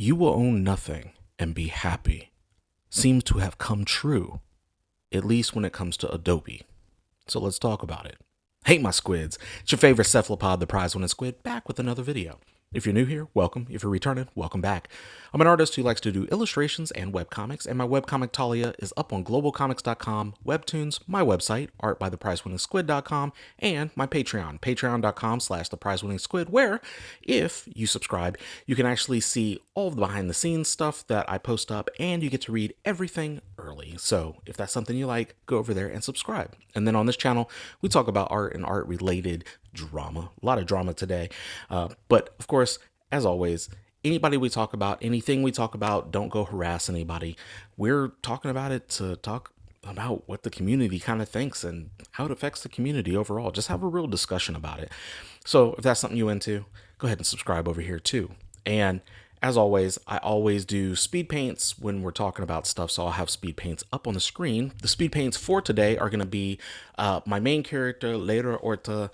You will own nothing and be happy seems to have come true, at least when it comes to Adobe. So let's talk about it. Hey, my squids. It's your favorite cephalopod, the prize winning squid, back with another video. If you're new here, welcome. If you're returning, welcome back. I'm an artist who likes to do illustrations and webcomics, and my webcomic Taliah is up on globalcomics.com, Webtoons, my website, artbytheprizewinningsquid.com, and my Patreon, patreon.com/theprizewinningsquid, where, if you subscribe, you can actually see all of the behind the scenes stuff that I post up, and you get to read everything early. So if that's something you like, go over there and subscribe. And then on this channel, we talk about art and art related drama. A lot of drama today. But of course, as always, anybody we talk about, anything we talk about, don't go harass anybody. We're talking about it to talk about what the community kind of thinks and how it affects the community overall. Just have a real discussion about it. So if that's something you're into, go ahead and subscribe over here too. And as always, I always do speed paints when we're talking about stuff, so I'll have speed paints up on the screen. The speed paints for today are going to be my main character, Leira Orta,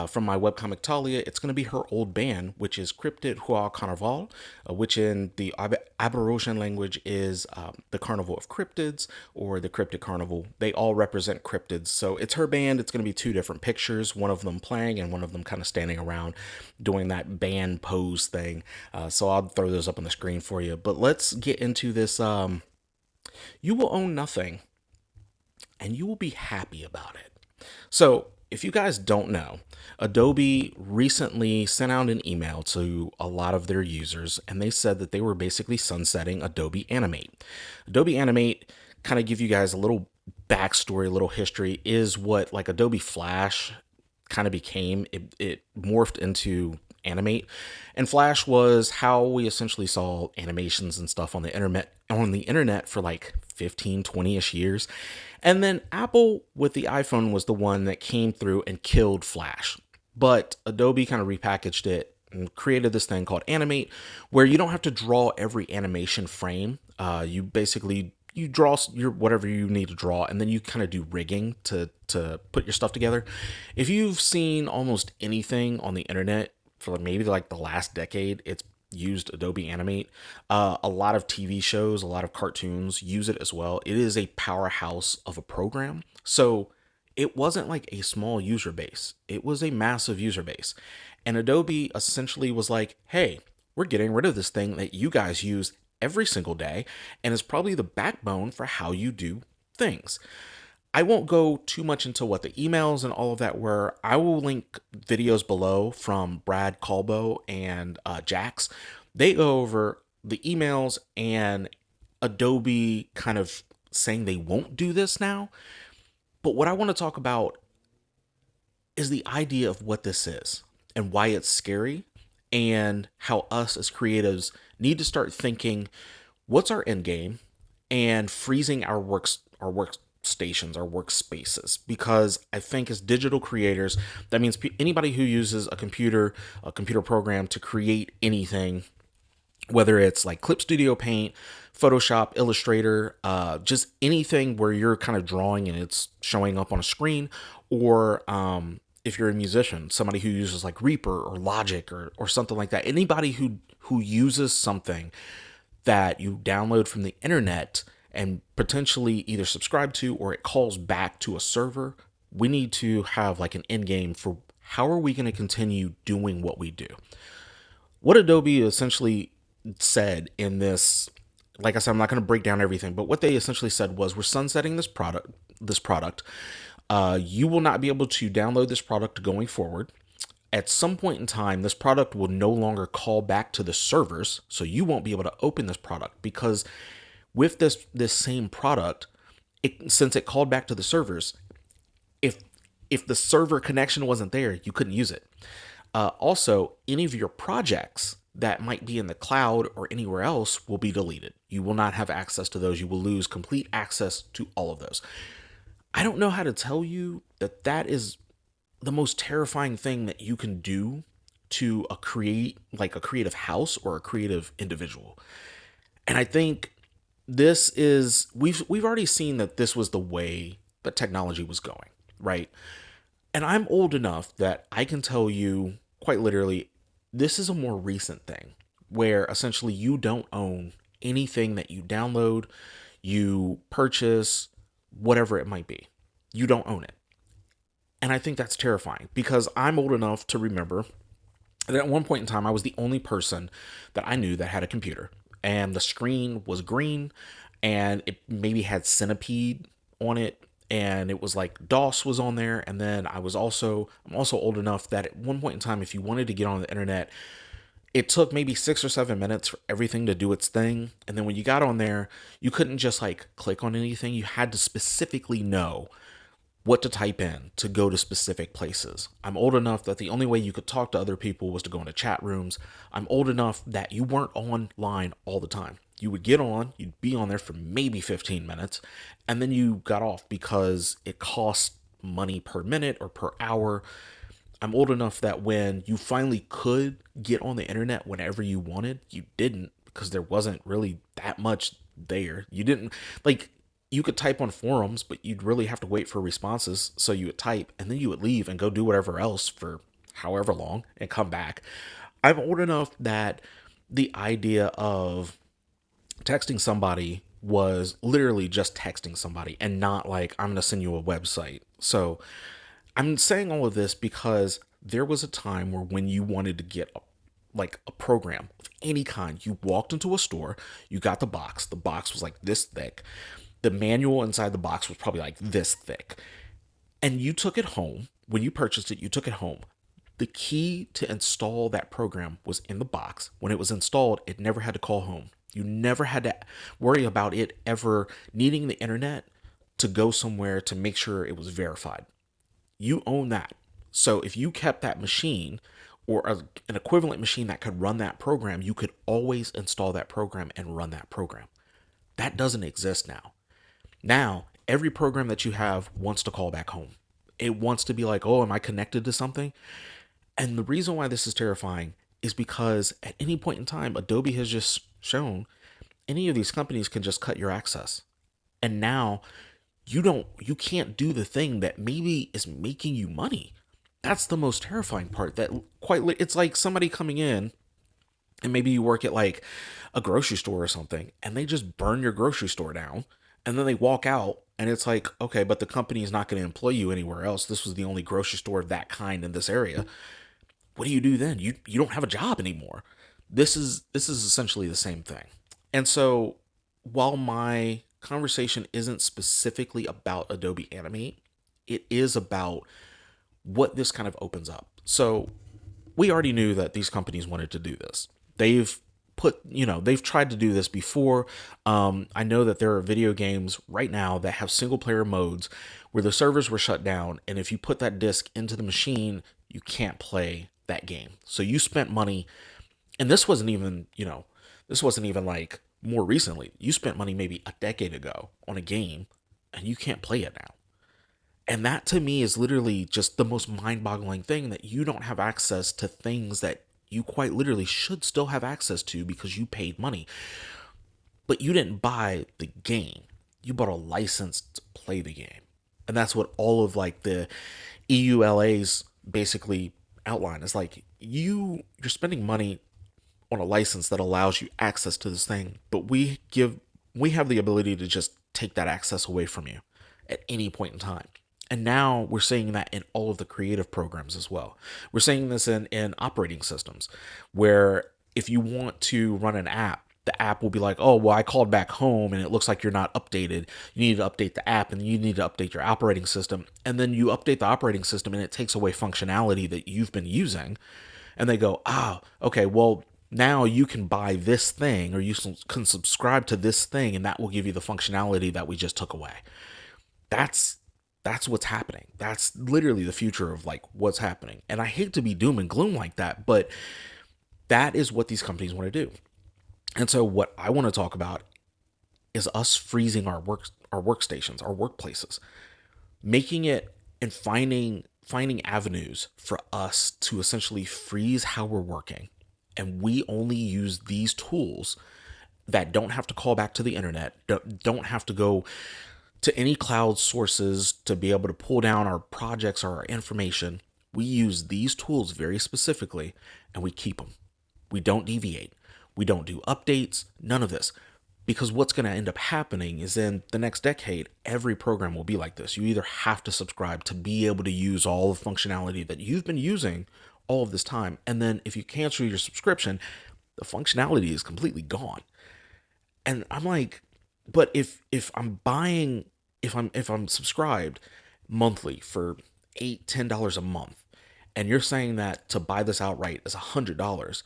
from my webcomic Taliah. It's going to be her old band, which is Cryptid Carnivale, which in the Aborigine language is the Carnival of Cryptids, or the Cryptid Carnival. They all represent cryptids. So it's her band. It's going to be two different pictures, one of them playing and one of them kind of standing around doing that band pose thing. So I'll throw those up on the screen for you. But let's get into this. You will own nothing and you will be happy about it. So if you guys don't know, Adobe recently sent out an email to a lot of their users, and they said that they were basically sunsetting Adobe Animate. Adobe Animate, kind of give you guys a little backstory, a little history, is what like Adobe Flash kind of became. It morphed into Animate, and Flash was how we essentially saw animations and stuff on the internet for like 15, 20-ish years. And then Apple with the iPhone was the one that came through and killed Flash. But Adobe kind of repackaged it and created this thing called Animate, where you don't have to draw every animation frame. You draw your whatever you need to draw, and then you kind of do rigging to put your stuff together. If you've seen almost anything on the internet for maybe like the last decade, it's used Adobe Animate. A lot of TV shows, a lot of cartoons use it as well. It is a powerhouse of a program. So it wasn't like a small user base. It was a massive user base. And Adobe essentially was like, hey, we're getting rid of this thing that you guys use every single day, and it's probably the backbone for how you do things. I won't go too much into what the emails and all of that were. I will link videos below from Brad Colbo and Jax. They go over the emails and Adobe kind of saying they won't do this now. But what I want to talk about is the idea of what this is and why it's scary, and how us as creatives need to start thinking, what's our end game, and freezing our workstations, our workspaces. Because I think as digital creators, that means anybody who uses a computer program to create anything, whether it's like Clip Studio Paint, Photoshop, Illustrator, just anything where you're kind of drawing and it's showing up on a screen, or if you're a musician, somebody who uses like Reaper or Logic or something like that, anybody who uses something that you download from the internet and potentially either subscribe to, or it calls back to a server, we need to have like an end game for how are we going to continue doing what we do. What Adobe essentially said in this, like I said, I'm not going to break down everything, but what they essentially said was, we're sunsetting this product. You will not be able to download this product going forward. At some point in time, this product will no longer call back to the servers, so you won't be able to open this product, because with this same product, since it called back to the servers, if the server connection wasn't there, you couldn't use it. Also, any of your projects that might be in the cloud or anywhere else will be deleted. You will not have access to those. You will lose complete access to all of those. I don't know how to tell you that is the most terrifying thing that you can do to a creative house or a creative individual. And I think this is, we've already seen that this was the way that technology was going, right? And I'm old enough that I can tell you quite literally, this is a more recent thing. where essentially you don't own anything that you download, you purchase, whatever it might be. You don't own it. And I think that's terrifying because I'm old enough to remember that at one point in time, I was the only person that I knew that had a computer. And the screen was green and it maybe had Centipede on it. And it was like DOS was on there. And then I'm also old enough that at one point in time, if you wanted to get on the internet, it took maybe 6 or 7 minutes for everything to do its thing. And then when you got on there, you couldn't just like click on anything. You had to specifically know what to type in to go to specific places. I'm old enough that the only way you could talk to other people was to go into chat rooms. I'm old enough that you weren't online all the time. You would get on, you'd be on there for maybe 15 minutes, and then you got off because it cost money per minute or per hour. I'm old enough that when you finally could get on the internet whenever you wanted, you didn't because there wasn't really that much there. You didn't like you could type on forums, but you'd really have to wait for responses. So you would type and then you would leave and go do whatever else for however long and come back. I'm old enough that the idea of texting somebody was literally just texting somebody and not like, I'm going to send you a website. So I'm saying all of this because there was a time where when you wanted to get like a program of any kind, you walked into a store, you got the box. The box was like this thick. The manual inside the box was probably like this thick. And you took it home. When you purchased it, you took it home. The key to install that program was in the box. When it was installed, it never had to call home. You never had to worry about it ever needing the internet to go somewhere to make sure it was verified. You own that. So if you kept that machine or an equivalent machine that could run that program, you could always install that program and run that program. That doesn't exist now. Now, every program that you have wants to call back home. It wants to be like, oh, am I connected to something? And the reason why this is terrifying is because at any point in time, Adobe has just shown any of these companies can just cut your access. And now you can't do the thing that maybe is making you money. That's the most terrifying part. That it's like somebody coming in and maybe you work at like a grocery store or something and they just burn your grocery store down and then they walk out and it's like, okay, but the company is not going to employ you anywhere else. This was the only grocery store of that kind in this area. What do you do then? You don't have a job anymore. This is essentially the same thing. And so while my conversation isn't specifically about Adobe Animate, it is about what this kind of opens up. So we already knew that these companies wanted to do this. They've tried to do this before. I know that there are video games right now that have single player modes where the servers were shut down. And if you put that disc into the machine, you can't play that game. So you spent money, and this wasn't even like more recently. You spent money maybe a decade ago on a game and you can't play it now. And that to me is literally just the most mind-boggling thing, that you don't have access to things that you quite literally should still have access to because you paid money. But you didn't buy the game. You bought a license to play the game. And that's what all of like the EULAs basically outline. Is like you're spending money on a license that allows you access to this thing, but we have the ability to just take that access away from you at any point in time. And now we're seeing that in all of the creative programs as well. We're seeing this in operating systems, where if you want to run an app, the app will be like, oh, well, I called back home and it looks like you're not updated. You need to update the app and you need to update your operating system. And then you update the operating system and it takes away functionality that you've been using. And they go, okay, well, now you can buy this thing or you can subscribe to this thing and that will give you the functionality that we just took away. That's what's happening. That's literally the future of like what's happening. And I hate to be doom and gloom like that, but that is what these companies want to do. And so what I want to talk about is us freezing our workstations, our workplaces, making it and finding avenues for us to essentially freeze how we're working. And we only use these tools that don't have to call back to the internet, don't have to go to any cloud sources to be able to pull down our projects or our information. We use these tools very specifically and we keep them. We don't deviate. We don't do updates, none of this. Because what's going to end up happening is in the next decade, every program will be like this. You either have to subscribe to be able to use all the functionality that you've been using all of this time. And then if you cancel your subscription, the functionality is completely gone. And I'm like, but if I'm buying, if I'm subscribed monthly for $8-10 a month, and you're saying that to buy this outright is $100,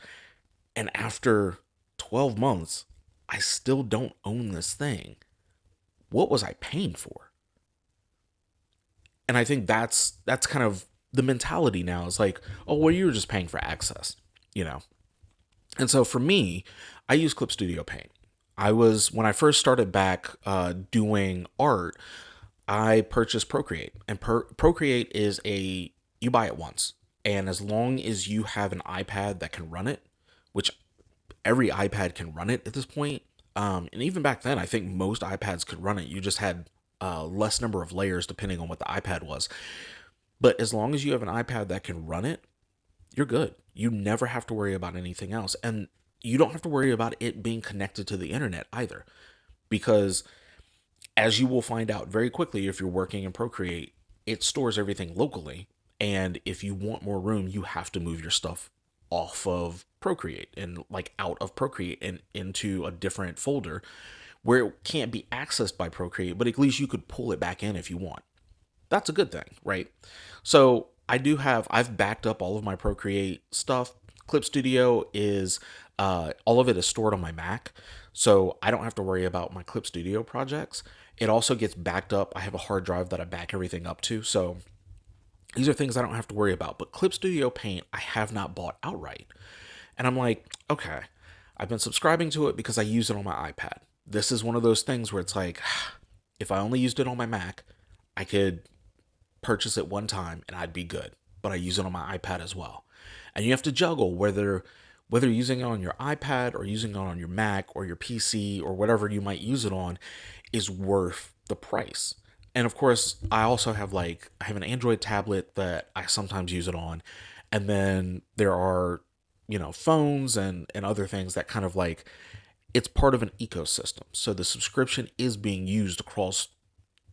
and after 12 months, I still don't own this thing. What was I paying for? And I think that's kind of the mentality now. Is like, oh, well, you were just paying for access, you know. And so for me, I use Clip Studio Paint. When I first started back doing art, I purchased Procreate, and Procreate is you buy it once, and as long as you have an iPad that can run it, which every iPad can run it at this point. And even back then, I think most iPads could run it. You just had less number of layers depending on what the iPad was. But as long as you have an iPad that can run it, you're good. You never have to worry about anything else. And you don't have to worry about it being connected to the internet either. Because as you will find out very quickly, if you're working in Procreate, it stores everything locally. And if you want more room, you have to move your stuff off of Procreate and like out of Procreate and into a different folder where it can't be accessed by Procreate, but at least you could pull it back in if you want. That's a good thing, right? So I've backed up all of my Procreate stuff. Clip Studio is, all of it is stored on my Mac, so I don't have to worry about my Clip Studio projects. It also gets backed up. I have a hard drive that I back everything up to, so these are things I don't have to worry about. But Clip Studio Paint, I have not bought outright. And I'm like, okay, I've been subscribing to it because I use it on my iPad. This is one of those things where it's like, if I only used it on my Mac, I could purchase it one time and I'd be good. But I use it on my iPad as well. And you have to juggle whether using it on your iPad or using it on your Mac or your PC or whatever you might use it on is worth the price. And of course, I also have I have an Android tablet that I sometimes use it on. And then there are, phones and other things that kind of it's part of an ecosystem. So the subscription is being used across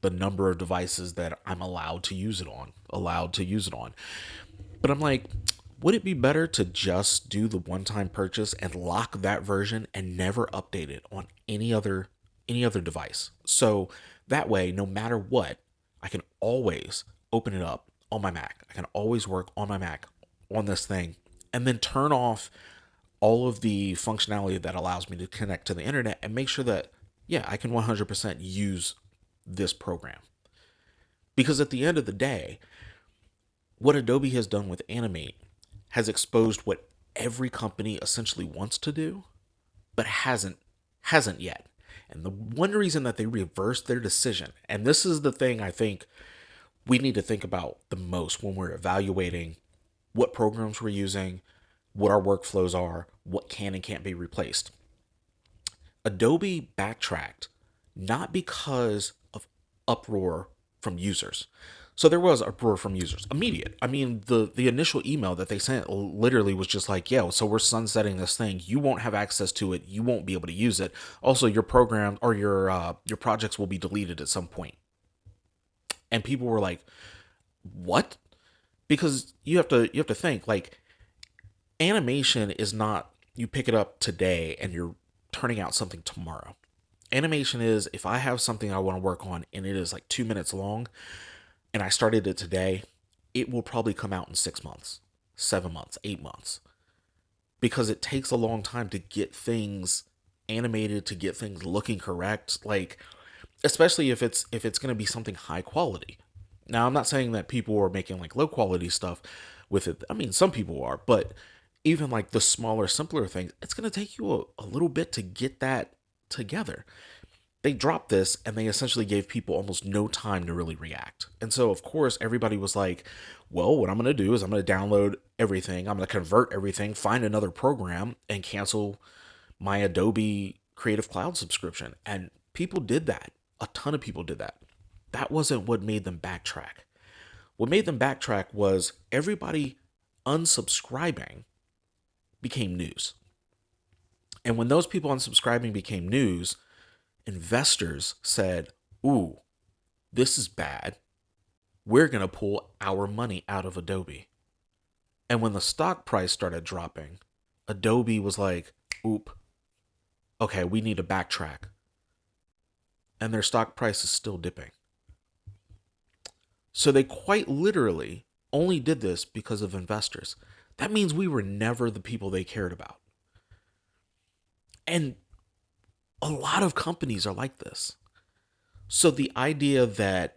the number of devices that I'm allowed to use it on. But I'm like, would it be better to just do the one-time purchase and lock that version and never update it on any other device? So that way, no matter what, I can always open it up on my Mac. I can always work on my Mac on this thing and then turn off all of the functionality that allows me to connect to the internet and make sure that, yeah, I can 100% use this program. Because at the end of the day, what Adobe has done with Animate has exposed what every company essentially wants to do, but hasn't yet. And the one reason that they reversed their decision, and this is the thing I think we need to think about the most when we're evaluating what programs we're using, what our workflows are, what can and can't be replaced. Adobe backtracked, not because of uproar from users. So there was uproar from users, immediate. I mean, the initial email that they sent literally was just like, yeah, so we're sunsetting this thing. You won't have access to it. You won't be able to use it. Also, your program or your projects will be deleted at some point. And people were like, what? Because you have to think, animation is not you pick it up today and you're turning out something tomorrow. Animation is if I have something I want to work on and it is 2 minutes long and I started it today, it will probably come out in 6 months, 7 months, 8 months. Because it takes a long time to get things animated, to get things looking correct, especially if it's going to be something high quality. Now, I'm not saying that people are making low quality stuff with it. I mean, some people are, but even the smaller, simpler things, it's going to take you a little bit to get that together. They dropped this and they essentially gave people almost no time to really react. And so, of course, everybody was like, well, what I'm going to do is I'm going to download everything. I'm going to convert everything, find another program, and cancel my Adobe Creative Cloud subscription. And people did that. A ton of people did that. That wasn't what made them backtrack. What made them backtrack was everybody unsubscribing became news. And when those people unsubscribing became news, investors said, ooh, this is bad. We're going to pull our money out of Adobe. And when the stock price started dropping, Adobe was like, oop, okay, we need to backtrack. And their stock price is still dipping. So they quite literally only did this because of investors. That means we were never the people they cared about. And a lot of companies are like this. So the idea that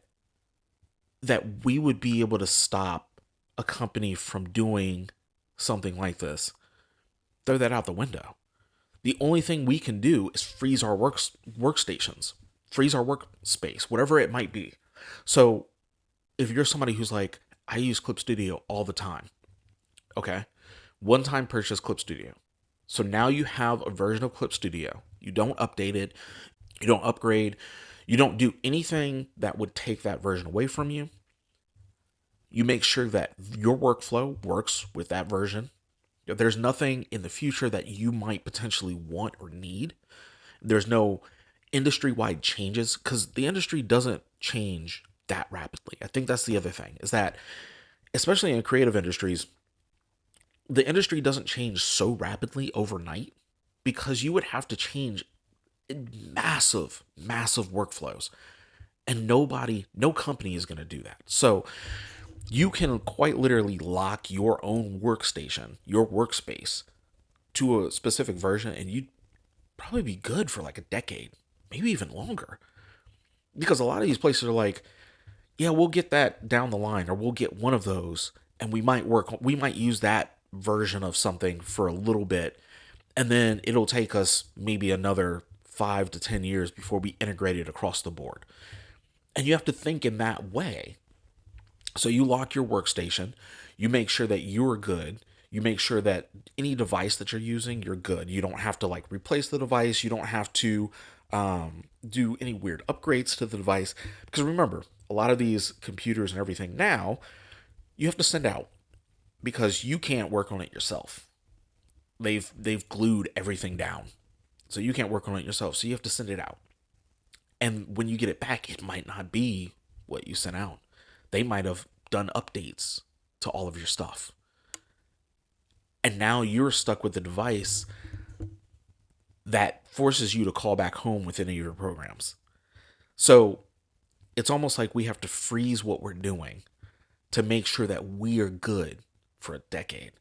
we would be able to stop a company from doing something like this, throw that out the window. The only thing we can do is freeze our workstations, freeze our workspace, whatever it might be. So if you're somebody who's like, I use Clip Studio all the time, okay, one-time purchase Clip Studio. So now you have a version of Clip Studio. You don't update it. You don't upgrade. You don't do anything that would take that version away from you. You make sure that your workflow works with that version. There's nothing in the future that you might potentially want or need. There's no industry-wide changes because the industry doesn't change that rapidly. I think that's the other thing, is that especially in creative industries, the industry doesn't change so rapidly overnight because you would have to change massive workflows. And no company is going to do that. So you can quite literally lock your own workstation, your workspace, to a specific version, and you'd probably be good for like a decade, maybe even longer. Because a lot of these places are like, yeah, we'll get that down the line, or we'll get one of those, and we might use that version of something for a little bit, and then it'll take us maybe another 5 to 10 years before we integrate it across the board. And you have to think in that way. So you lock your workstation, you make sure that you're good, you make sure that any device that you're using, you're good. You don't have to like replace the device, you don't have to do any weird upgrades to the device. Because remember, a lot of these computers and everything now, you have to send out because you can't work on it yourself. They've glued everything down. So you can't work on it yourself. So you have to send it out. And when you get it back, it might not be what you sent out. They might have done updates to all of your stuff. And now you're stuck with a device that forces you to call back home with any of your programs. So it's almost like we have to freeze what we're doing to make sure that we are good for a decade.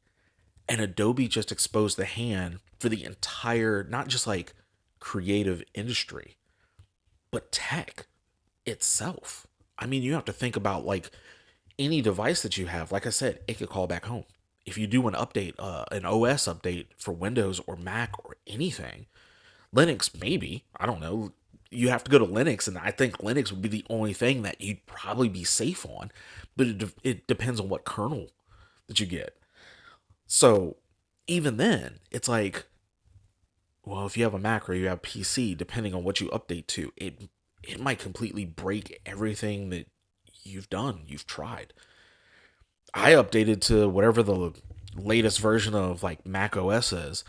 And Adobe just exposed the hand for the entire, not just like creative industry, but tech itself. I mean, you have to think about like any device that you have. Like I said, it could call back home. If you do an update, an OS update for Windows or Mac or anything, Linux, maybe, I don't know. You have to go to Linux, and I think Linux would be the only thing that you'd probably be safe on. But it depends on what kernel that you get. So even then, it's like, well, if you have a Mac or you have a PC, depending on what you update to, it might completely break everything that you've tried. I updated to whatever the latest version of like Mac OS is,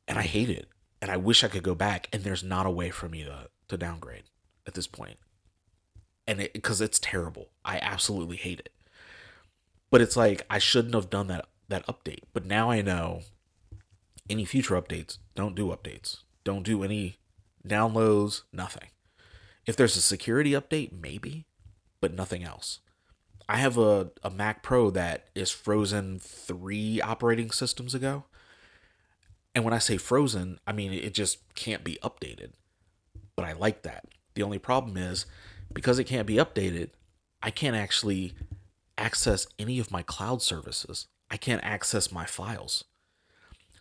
and I hate it. And I wish I could go back, and there's not a way for me to downgrade at this point. And because it's terrible. I absolutely hate it. But it's like, I shouldn't have done that update. But now I know any future updates, don't do updates. Don't do any downloads, nothing. If there's a security update, maybe, but nothing else. I have a Mac Pro that is frozen 3 operating systems ago. And when I say frozen, I mean it just can't be updated. But I like that. The only problem is, because it can't be updated, I can't actually access any of my cloud services. I can't access my files.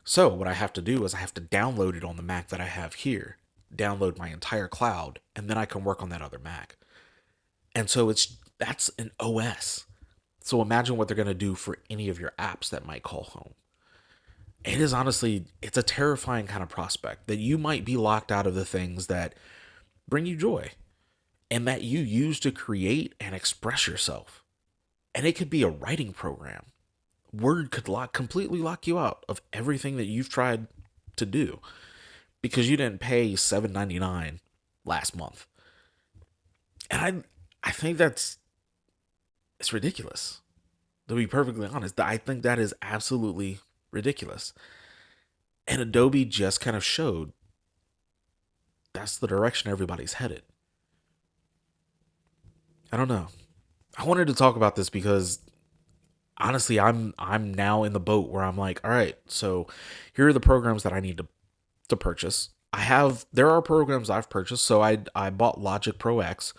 So what I have to do is I have to download it on the Mac that I have here, download my entire cloud, and then I can work on that other Mac. And so that's an OS. So imagine what they're going to do for any of your apps that might call home. It is honestly, it's a terrifying kind of prospect that you might be locked out of the things that bring you joy and that you use to create and express yourself. And it could be a writing program. Word could completely lock you out of everything that you've tried to do. because you didn't pay $7.99 last month. And I think it's ridiculous. To be perfectly honest, I think that is absolutely ridiculous. And Adobe just kind of showed that's the direction everybody's headed. I don't know. I wanted to talk about this because honestly, I'm now in the boat where I'm like, all right, so here are the programs that I need to purchase. There are programs I've purchased. So I bought Logic Pro X,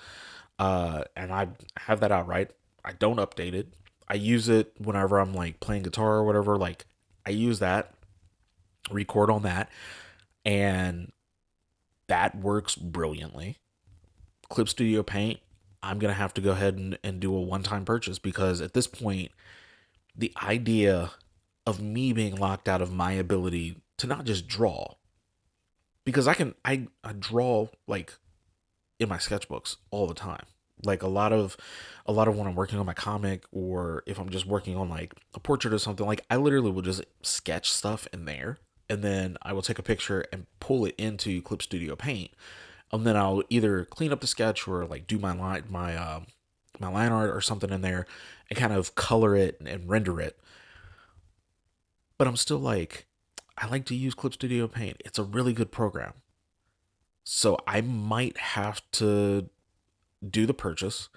and I have that outright. I don't update it. I use it whenever I'm like playing guitar or whatever. Like I use that, record on that, and that works brilliantly. Clip Studio Paint, I'm gonna have to go ahead and do a one-time purchase, because at this point, the idea of me being locked out of my ability to not just draw, because I draw like in my sketchbooks all the time. Like a lot of when I'm working on my comic, or if I'm just working on like a portrait or something, like I literally will just sketch stuff in there, and then I will take a picture and pull it into Clip Studio Paint, and then I'll either clean up the sketch or like do my line art or something in there and kind of color it and render it. But I'm still like, I like to use Clip Studio Paint. It's a really good program. So I might have to do the purchase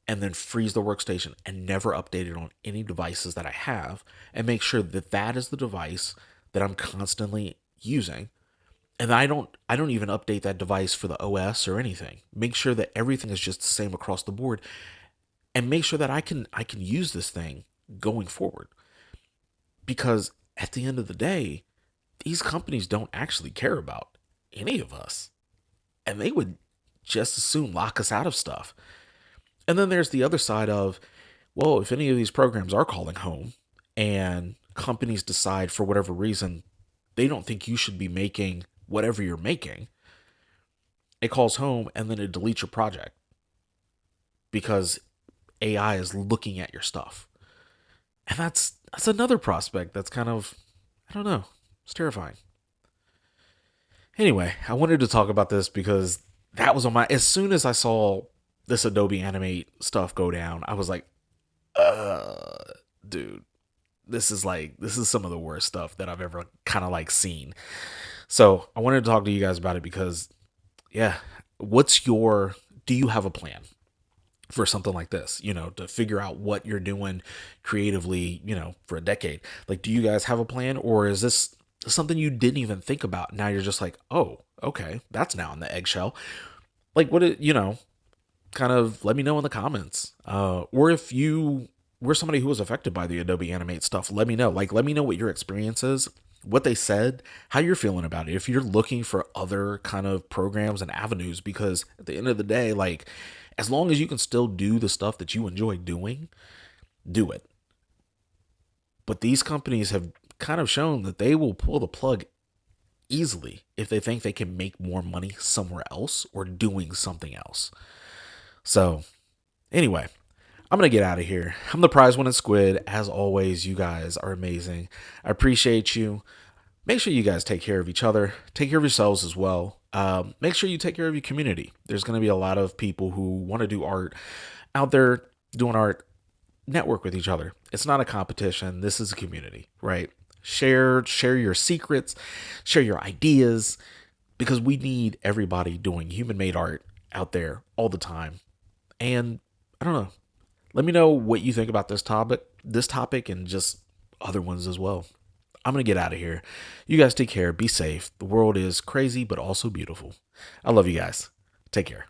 and then freeze the workstation and never update it on any devices that I have, and make sure that that is the device that I'm constantly using. And I don't even update that device for the OS or anything. Make sure that everything is just the same across the board, and make sure that I can use this thing going forward. Because at the end of the day, these companies don't actually care about any of us. And they would just as soon lock us out of stuff. And then there's the other side of, well, if any of these programs are calling home and companies decide for whatever reason they don't think you should be making whatever you're making, it calls home and then it deletes your project because AI is looking at your stuff. And that's another prospect that's kind of, I don't know, it's terrifying. Anyway, I wanted to talk about this because that was on my, as soon as I saw this Adobe Animate stuff go down, I was like, dude, this is some of the worst stuff that I've ever kind of like seen. So I wanted to talk to you guys about it because, yeah, do you have a plan for something like this, to figure out what you're doing creatively, for a decade? Like, do you guys have a plan, or is this something you didn't even think about? Now you're just like, oh, okay, that's now in the eggshell. Like, kind of let me know in the comments. Or if you were somebody who was affected by the Adobe Animate stuff, let me know. Like, let me know what your experience is, what they said, how you're feeling about it. If you're looking for other kind of programs and avenues, because at the end of the day, like, as long as you can still do the stuff that you enjoy doing, do it. But these companies have kind of shown that they will pull the plug easily if they think they can make more money somewhere else or doing something else. So, anyway, I'm going to get out of here. I'm the prize winning squid. As always, you guys are amazing. I appreciate you. Make sure you guys take care of each other. Take care of yourselves as well. Make sure you take care of your community. There's going to be a lot of people who want to do art out there doing art. Network with each other. It's not a competition. This is a community, right? Share your secrets, share your ideas, because we need everybody doing human-made art out there all the time. And I don't know. Let me know what you think about this topic, and just other ones as well. I'm going to get out of here. You guys take care. Be safe. The world is crazy, but also beautiful. I love you guys. Take care.